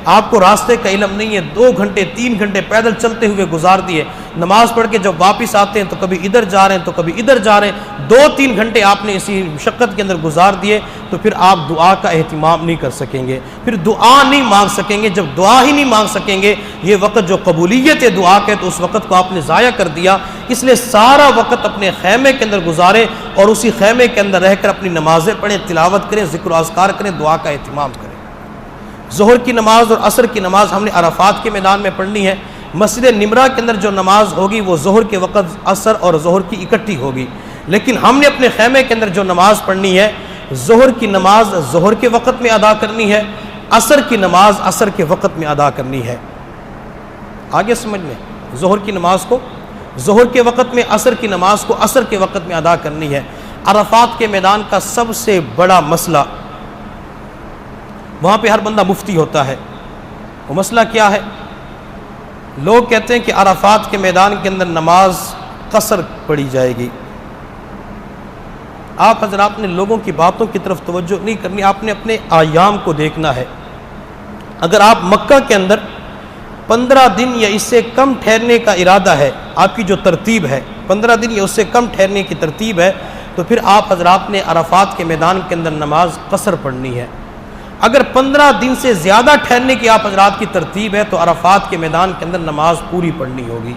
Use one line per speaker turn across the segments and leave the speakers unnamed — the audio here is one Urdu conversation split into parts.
آپ کو راستے کا علم نہیں ہے، 2 گھنٹے 3 گھنٹے پیدل چلتے ہوئے گزار دیے، نماز پڑھ کے جب واپس آتے ہیں تو کبھی ادھر جا رہے ہیں تو کبھی ادھر جا رہے ہیں، 2-3 گھنٹے آپ نے اسی مشقت کے اندر گزار دیے، تو پھر آپ دعا کا اہتمام نہیں کر سکیں گے، پھر دعا نہیں مانگ سکیں گے۔ جب دعا ہی نہیں مانگ سکیں گے، یہ وقت جو قبولیت دعا کے، تو اس وقت کو آپ نے ضائع کر دیا۔ اس لیے سارا وقت اپنے خیمے کے اندر گزارے اور اسی خیمے کے اندر رہ کر اپنی نمازیں پڑھیں، تلاوت کریں، ذکر و اذکار کریں، دعا کا اہتمام کریں۔ ظہر کی نماز اور عصر کی نماز ہم نے عرفات کے میدان میں پڑھنی ہے۔ مسجد نمرہ کے اندر جو نماز ہوگی وہ ظہر کے وقت عصر اور ظہر کی اکٹھی ہوگی، لیکن ہم نے اپنے خیمے کے اندر جو نماز پڑھنی ہے، ظہر کی نماز ظہر کے وقت میں ادا کرنی ہے، عصر کی نماز عصر کے وقت میں ادا کرنی ہے۔ آگے سمجھ میں، ظہر کی نماز کو ظہر کے وقت میں، عصر کی نماز کو عصر کے وقت میں ادا کرنی ہے۔ عرفات کے میدان کا سب سے بڑا مسئلہ، وہاں پہ ہر بندہ مفتی ہوتا ہے، وہ مسئلہ کیا ہے؟ لوگ کہتے ہیں کہ عرفات کے میدان کے اندر نماز قصر پڑھی جائے گی۔ آپ حضرات نے لوگوں کی باتوں کی طرف توجہ نہیں کرنی، آپ نے اپنے ایام کو دیکھنا ہے۔ اگر آپ مکہ کے اندر 15 دن یا اس سے کم ٹھہرنے کا ارادہ ہے، آپ کی جو ترتیب ہے 15 دن یا اس سے کم ٹھہرنے کی ترتیب ہے، تو پھر آپ حضرات نے عرفات کے میدان کے اندر نماز قصر پڑھنی ہے۔ اگر 15 دن سے زیادہ ٹھہرنے کی آپ حضرات کی ترتیب ہے تو عرفات کے میدان کے اندر نماز پوری پڑھنی ہوگی۔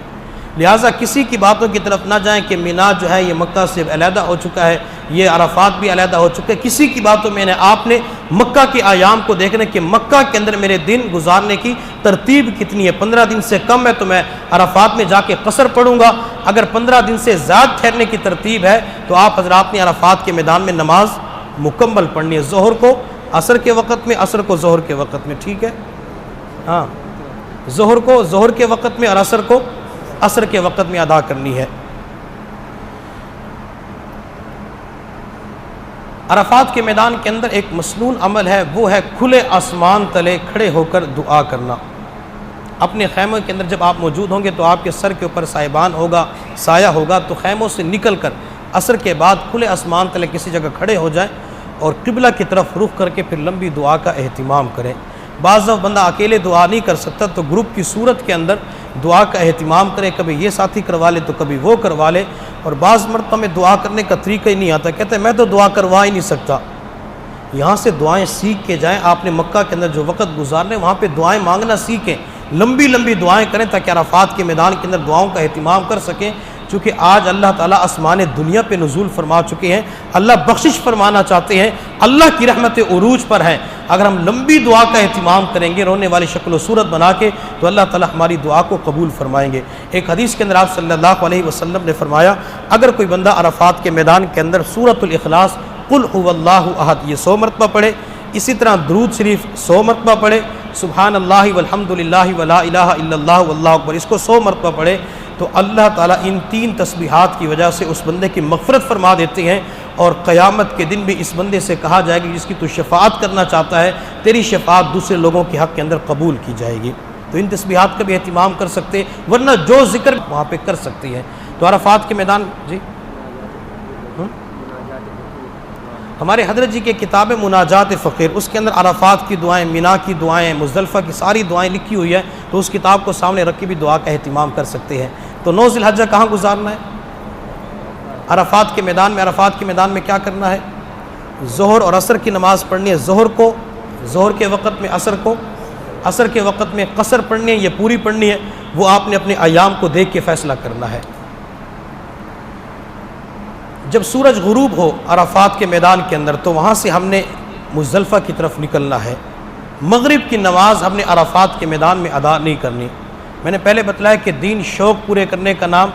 لہٰذا کسی کی باتوں کی طرف نہ جائیں کہ مینا جو ہے یہ مکہ سے علیحدہ ہو چکا ہے، یہ عرفات بھی علیحدہ ہو چکے، کسی کی باتوں میں نے آپ نے مکہ کے ایام کو دیکھنا کہ مکہ کے اندر میرے دن گزارنے کی ترتیب کتنی ہے۔ 15 دن سے کم ہے تو میں عرفات میں جا کے قصر پڑھوں گا، اگر 15 دن سے زیادہ ٹھہرنے کی ترتیب ہے تو آپ حضرات نے عرفات کے میدان میں نماز مکمل پڑھنی ہے، ظہر کو عصر کے وقت میں، عصر کو ظہر کے وقت میں، ٹھیک ہے؟ ہاں، ظہر کو ظہر کے وقت میں اور عصر کو عصر کے وقت میں ادا کرنی ہے۔ عرفات کے میدان کے اندر ایک مسنون عمل ہے، وہ ہے کھلے آسمان تلے کھڑے ہو کر دعا کرنا۔ اپنے خیموں کے اندر جب آپ موجود ہوں گے تو آپ کے سر کے اوپر سائبان ہوگا، سایہ ہوگا، تو خیموں سے نکل کر عصر کے بعد کھلے آسمان تلے کسی جگہ کھڑے ہو جائیں اور قبلہ کی طرف رخ کر کے پھر لمبی دعا کا اہتمام کریں۔ بعض دفعہ بندہ اکیلے دعا نہیں کر سکتا تو گروپ کی صورت کے اندر دعا کا اہتمام کرے، کبھی یہ ساتھی کروا لے تو کبھی وہ کروا لے، اور بعض مرتبہ میں دعا کرنے کا طریقہ ہی نہیں آتا، کہتے ہیں میں تو دعا کروا ہی نہیں سکتا۔ یہاں سے دعائیں سیکھ کے جائیں، آپ نے مکہ کے اندر جو وقت گزارنے وہاں پہ دعائیں مانگنا سیکھیں، لمبی لمبی دعائیں کریں تاکہ عرفات کے میدان کے اندر دعاؤں کا اہتمام کر سکیں، چونکہ آج اللہ تعالیٰ آسمان دنیا پہ نزول فرما چکے ہیں، اللہ بخشش فرمانا چاہتے ہیں، اللہ کی رحمت عروج پر ہے۔ اگر ہم لمبی دعا کا اہتمام کریں گے رونے والی شکل و صورت بنا کے تو اللہ تعالیٰ ہماری دعا کو قبول فرمائیں گے۔ ایک حدیث کے اندر آپ صلی اللہ علیہ وسلم نے فرمایا، اگر کوئی بندہ عرفات کے میدان کے اندر سورۃ الاخلاص قل هو اللہ احد یہ 100 مرتبہ پڑھے، اسی طرح درود شریف 100 مرتبہ پڑھے، سبحان اللہ والحمد للہ ولا الہ الا اللہ واللہ اکبر اس کو 100 مرتبہ پڑھے، تو اللہ تعالیٰ ان 3 تسبیحات کی وجہ سے اس بندے کی مغفرت فرما دیتے ہیں، اور قیامت کے دن بھی اس بندے سے کہا جائے گا جس کی تو شفاعت کرنا چاہتا ہے، تیری شفاعت دوسرے لوگوں کے حق کے اندر قبول کی جائے گی۔ تو ان تسبیحات کا بھی اہتمام کر سکتے، ورنہ جو ذکر وہاں پہ کر سکتی ہے۔ تو عرفات کے میدان جی ہمارے حضرت جی کے کتاب مناجات فقیر، اس کے اندر عرفات کی دعائیں، مینا کی دعائیں، مزدلفہ کی ساری دعائیں لکھی ہوئی ہے، تو اس کتاب کو سامنے رکھ کے بھی دعا کا اہتمام کر سکتے ہیں۔ تو 9 ذی الحجہ کہاں گزارنا ہے؟ عرفات کے میدان میں۔ عرفات کے میدان میں کیا کرنا ہے؟ ظہر اور عصر کی نماز پڑھنی ہے، ظہر کو ظہر کے وقت میں، عصر کو عصر کے وقت میں، قصر پڑھنی ہے یہ پوری پڑھنی ہے، وہ آپ نے اپنے ایام کو دیکھ کے فیصلہ کرنا ہے۔ جب سورج غروب ہو عرفات کے میدان کے اندر تو وہاں سے ہم نے مزدلفہ کی طرف نکلنا ہے۔ مغرب کی نماز ہم نے عرفات کے میدان میں ادا نہیں کرنی۔ میں نے پہلے بتلایا کہ دین شوق پورے کرنے کا نام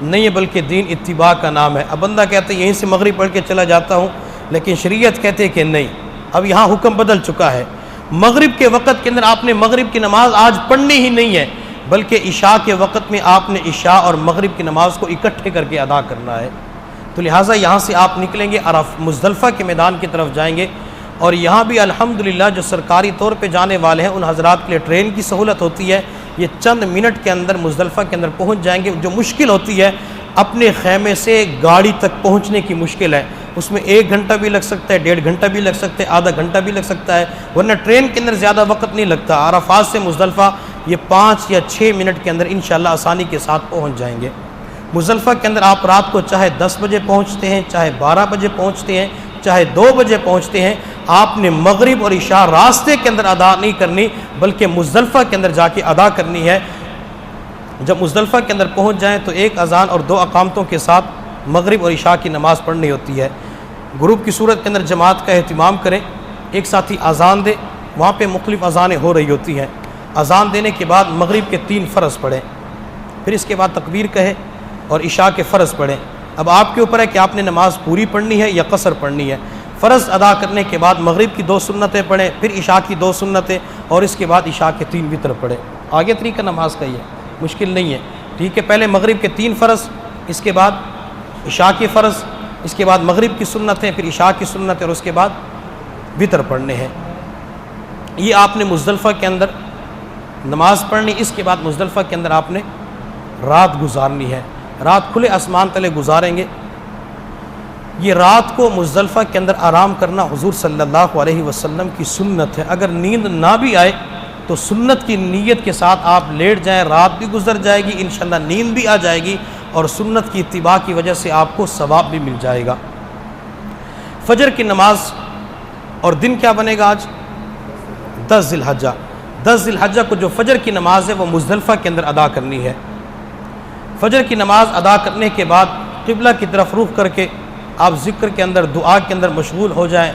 نہیں ہے بلکہ دین اتباع کا نام ہے۔ اب بندہ کہتے ہیں یہیں سے مغرب پڑھ کے چلا جاتا ہوں، لیکن شریعت کہتے ہیں کہ نہیں، اب یہاں حکم بدل چکا ہے۔ مغرب کے وقت کے اندر آپ نے مغرب کی نماز آج پڑھنی ہی نہیں ہے، بلکہ عشاء کے وقت میں آپ نے عشاء اور مغرب کی نماز کو اکٹھے کر کے ادا کرنا ہے۔ تو لہٰذا یہاں سے آپ نکلیں گے، مزدلفہ کے میدان کی طرف جائیں گے، اور یہاں بھی الحمدللہ جو سرکاری طور پہ جانے والے ہیں ان حضرات کے لیے ٹرین کی سہولت ہوتی ہے، یہ چند منٹ کے اندر مزدلفہ کے اندر پہنچ جائیں گے۔ جو مشکل ہوتی ہے اپنے خیمے سے گاڑی تک پہنچنے کی مشکل ہے، اس میں 1 گھنٹہ بھی لگ سکتا ہے، 1.5 گھنٹہ بھی لگ سکتا ہے، آدھا گھنٹہ بھی لگ سکتا ہے، ورنہ ٹرین کے اندر زیادہ وقت نہیں لگتا۔ عرفات سے مزدلفہ یہ 5 یا 6 منٹ کے اندر انشاءاللہ آسانی کے ساتھ پہنچ جائیں گے۔ مزدلفہ کے اندر آپ رات کو چاہے 10 بجے پہنچتے ہیں، چاہے 12 بجے پہنچتے ہیں، چاہے 2 بجے پہنچتے ہیں، آپ نے مغرب اور عشاء راستے کے اندر ادا نہیں کرنی، بلکہ مزدلفہ کے اندر جا کے ادا کرنی ہے۔ جب مزدلفہ کے اندر پہنچ جائیں تو 1 اذان اور 2 اقامتوں کے ساتھ مغرب اور عشاء کی نماز پڑھنی ہوتی ہے۔ گروپ کی صورت کے اندر جماعت کا اہتمام کریں، ایک ساتھی اذان دے، وہاں پہ مختلف اذانیں ہو رہی ہوتی ہیں۔ اذان دینے کے بعد مغرب کے 3 فرض پڑھیں، پھر اس کے بعد تکبیر کہے اور عشاء کے فرض پڑھیں۔ اب آپ کے اوپر ہے کہ آپ نے نماز پوری پڑھنی ہے یا قصر پڑھنی ہے۔ فرض ادا کرنے کے بعد مغرب کی 2 سنتیں پڑھیں، پھر عشاء کی 2 سنتیں، اور اس کے بعد عشاء کے 3 وتر پڑھیں۔ آگے طریقہ نماز کا ہی ہے، مشکل نہیں ہے، ٹھیک ہے۔ پہلے مغرب کے 3 فرض، اس کے بعد عشاء کے فرض، اس کے بعد مغرب کی سنتیں، پھر عشاء کی سنتیں، اور اس کے بعد وتر پڑھنے ہیں۔ یہ آپ نے مزدلفہ کے اندر نماز پڑھنی، اس کے بعد مزدلفہ کے اندر آپ نے رات گزارنی ہے۔ رات کھلے آسمان تلے گزاریں گے۔ یہ رات کو مزدلفہ کے اندر آرام کرنا حضور صلی اللہ علیہ وسلم کی سنت ہے۔ اگر نیند نہ بھی آئے تو سنت کی نیت کے ساتھ آپ لیٹ جائیں، رات بھی گزر جائے گی، انشاءاللہ نیند بھی آ جائے گی، اور سنت کی اتباع کی وجہ سے آپ کو ثواب بھی مل جائے گا۔ فجر کی نماز اور دن کیا بنے گا آج؟ 10 ذی الحجہ۔ 10 ذی الحجہ کو جو فجر کی نماز ہے وہ مزدلفہ کے اندر ادا کرنی ہے۔ فجر کی نماز ادا کرنے کے بعد قبلہ کی طرف رخ کر کے آپ ذکر کے اندر، دعا کے اندر مشغول ہو جائیں،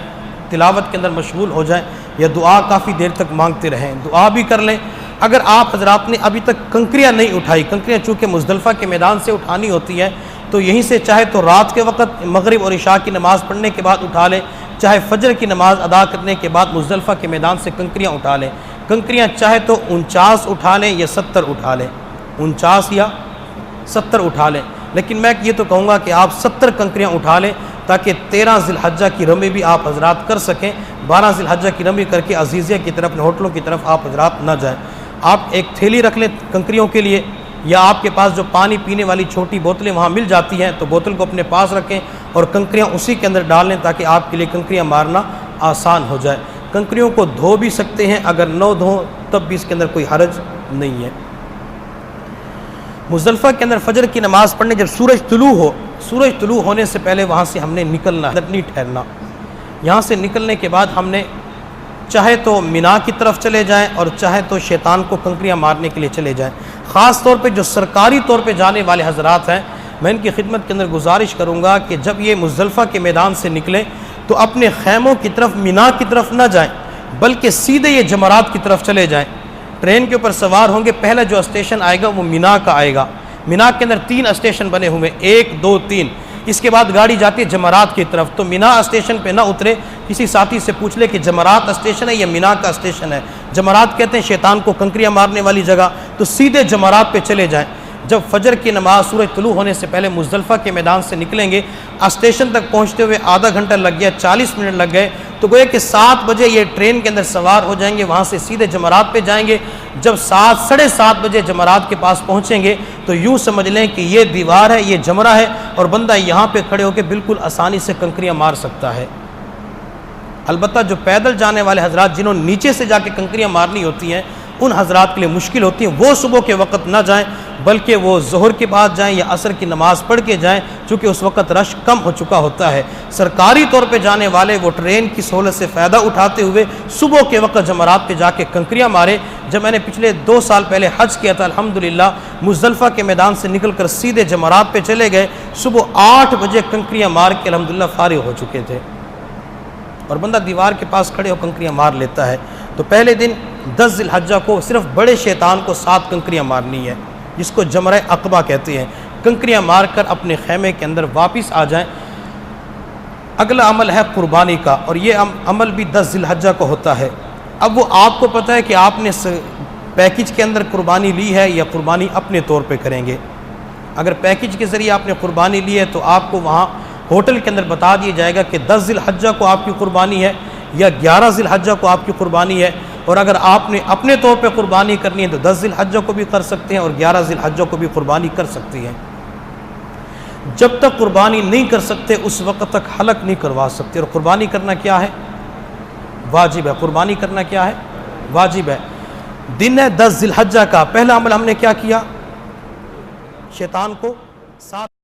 تلاوت کے اندر مشغول ہو جائیں، یا دعا کافی دیر تک مانگتے رہیں، دعا بھی کر لیں۔ اگر آپ حضرات نے ابھی تک کنکریاں نہیں اٹھائی، کنکریاں چونکہ مزدلفہ کے میدان سے اٹھانی ہوتی ہے، تو یہیں سے چاہے تو رات کے وقت مغرب اور عشاء کی نماز پڑھنے کے بعد اٹھا لیں، چاہے فجر کی نماز ادا کرنے کے بعد مزدلفہ کے میدان سے کنکریاں اٹھا لیں۔ کنکریاں چاہے تو 49 اٹھا لیں یا 70 اٹھا لیں، 49 یا 70 اٹھا لیں، لیکن میں یہ تو کہوں گا کہ آپ 70 کنکریاں اٹھا لیں، تاکہ 13 ذی الحجہ کی رمی بھی آپ حضرات کر سکیں۔ 12 ذی الحجہ کی رمی کر کے عزیزیہ کی طرف، ہوٹلوں کی طرف آپ حضرات نہ جائیں۔ آپ ایک تھیلی رکھ لیں کنکریوں کے لیے، یا آپ کے پاس جو پانی پینے والی چھوٹی بوتلیں وہاں مل جاتی ہیں تو بوتل کو اپنے پاس رکھیں اور کنکریاں اسی کے اندر ڈال لیں، تاکہ آپ کے لیے کنکریاں مارنا آسان ہو جائے۔ کنکریوں کو دھو بھی سکتے ہیں، اگر نہ دھو تب بھی اس کے اندر کوئی حرج نہیں ہے۔ مزدلفہ کے اندر فجر کی نماز پڑھنے جب سورج طلوع ہونے سے پہلے وہاں سے ہم نے نکلنا ہے، نہیں ٹھہرنا۔ یہاں سے نکلنے کے بعد ہم نے چاہے تو مینا کی طرف چلے جائیں اور چاہے تو شیطان کو کنکریاں مارنے کے لیے چلے جائیں۔ خاص طور پہ جو سرکاری طور پہ جانے والے حضرات ہیں، میں ان کی خدمت کے اندر گزارش کروں گا کہ جب یہ مزدلفہ کے میدان سے نکلیں تو اپنے خیموں کی طرف، مینا کی طرف نہ جائیں، بلکہ سیدھے یہ جمرات کی طرف چلے جائیں۔ ٹرین کے اوپر سوار ہوں گے، پہلا جو اسٹیشن آئے گا وہ مینا کا آئے گا۔ مینا کے اندر 3 اسٹیشن بنے ہوئے، 1 2 3۔ اس کے بعد گاڑی جاتی ہے جمرات کی طرف، تو مینا اسٹیشن پہ نہ اترے، کسی ساتھی سے پوچھ لے کہ جمرات اسٹیشن ہے یا مینا کا اسٹیشن ہے۔ جمرات کہتے ہیں شیطان کو کنکریاں مارنے والی جگہ، تو سیدھے جمرات پہ چلے جائیں۔ جب فجر کی نماز سورج طلوع ہونے سے پہلے مزدلفہ کے میدان سے نکلیں گے، اسٹیشن تک پہنچتے ہوئے آدھا گھنٹہ لگ گیا، 40 منٹ لگ گئے، تو گویا کہ 7 بجے یہ ٹرین کے اندر سوار ہو جائیں گے، وہاں سے سیدھے جمرات پہ جائیں گے۔ جب 7 ساڑھے 7 بجے جمرات کے پاس پہنچیں گے تو یوں سمجھ لیں کہ یہ دیوار ہے، یہ جمرہ ہے، اور بندہ یہاں پہ کھڑے ہو کے بالکل آسانی سے کنکریاں مار سکتا ہے۔ البتہ جو پیدل جانے والے حضرات جنہوں نے نیچے سے جا کے کنکریاں مارنی ہوتی ہیں، ان حضرات کے لیے مشکل ہوتی ہیں، وہ صبح کے وقت نہ جائیں، بلکہ وہ ظہر کے بعد جائیں یا عصر کی نماز پڑھ کے جائیں، چونکہ اس وقت رش کم ہو چکا ہوتا ہے۔ سرکاری طور پہ جانے والے وہ ٹرین کی سہولت سے فائدہ اٹھاتے ہوئے صبح کے وقت جمرات پہ جا کے کنکریاں مارے۔ جب میں نے پچھلے 2 سال پہلے حج کیا تھا، الحمدللہ مزدلفہ کے میدان سے نکل کر سیدھے جمرات پہ چلے گئے، صبح 8 بجے کنکریاں مار کے الحمدللہ فارغ ہو چکے تھے، اور بندہ دیوار کے پاس کھڑے ہو کنکریاں مار لیتا ہے۔ تو پہلے دن 10 ذی الحجہ کو صرف بڑے شیطان کو 7 کنکریاں مارنی ہے، جس کو جمرہ عقبہ کہتے ہیں۔ کنکریاں مار کر اپنے خیمے کے اندر واپس آ جائیں۔ اگلا عمل ہے قربانی کا، اور یہ عمل بھی 10 ذی الحجہ کو ہوتا ہے۔ اب وہ آپ کو پتہ ہے کہ آپ نے پیکج کے اندر قربانی لی ہے یا قربانی اپنے طور پہ کریں گے۔ اگر پیکج کے ذریعے آپ نے قربانی لی ہے تو آپ کو وہاں ہوٹل کے اندر بتا دیا جائے گا کہ 10 ذی الحجہ کو آپ کی قربانی ہے یا 11 ذی الحجہ کو آپ کی قربانی ہے، اور اگر آپ نے اپنے طور پہ قربانی کرنی ہے تو 10 ذی الحجہ کو بھی کر سکتے ہیں اور 11 ذی الحجہ کو بھی قربانی کر سکتی ہیں۔ جب تک قربانی نہیں کر سکتے اس وقت تک حلق نہیں کروا سکتے. اور قربانی کرنا کیا ہے؟ واجب ہے. قربانی کرنا کیا ہے؟ واجب ہے. دن ہے 10 ذی الحجہ کا. پہلا عمل ہم نے کیا کیا؟ شیطان کو ساتھ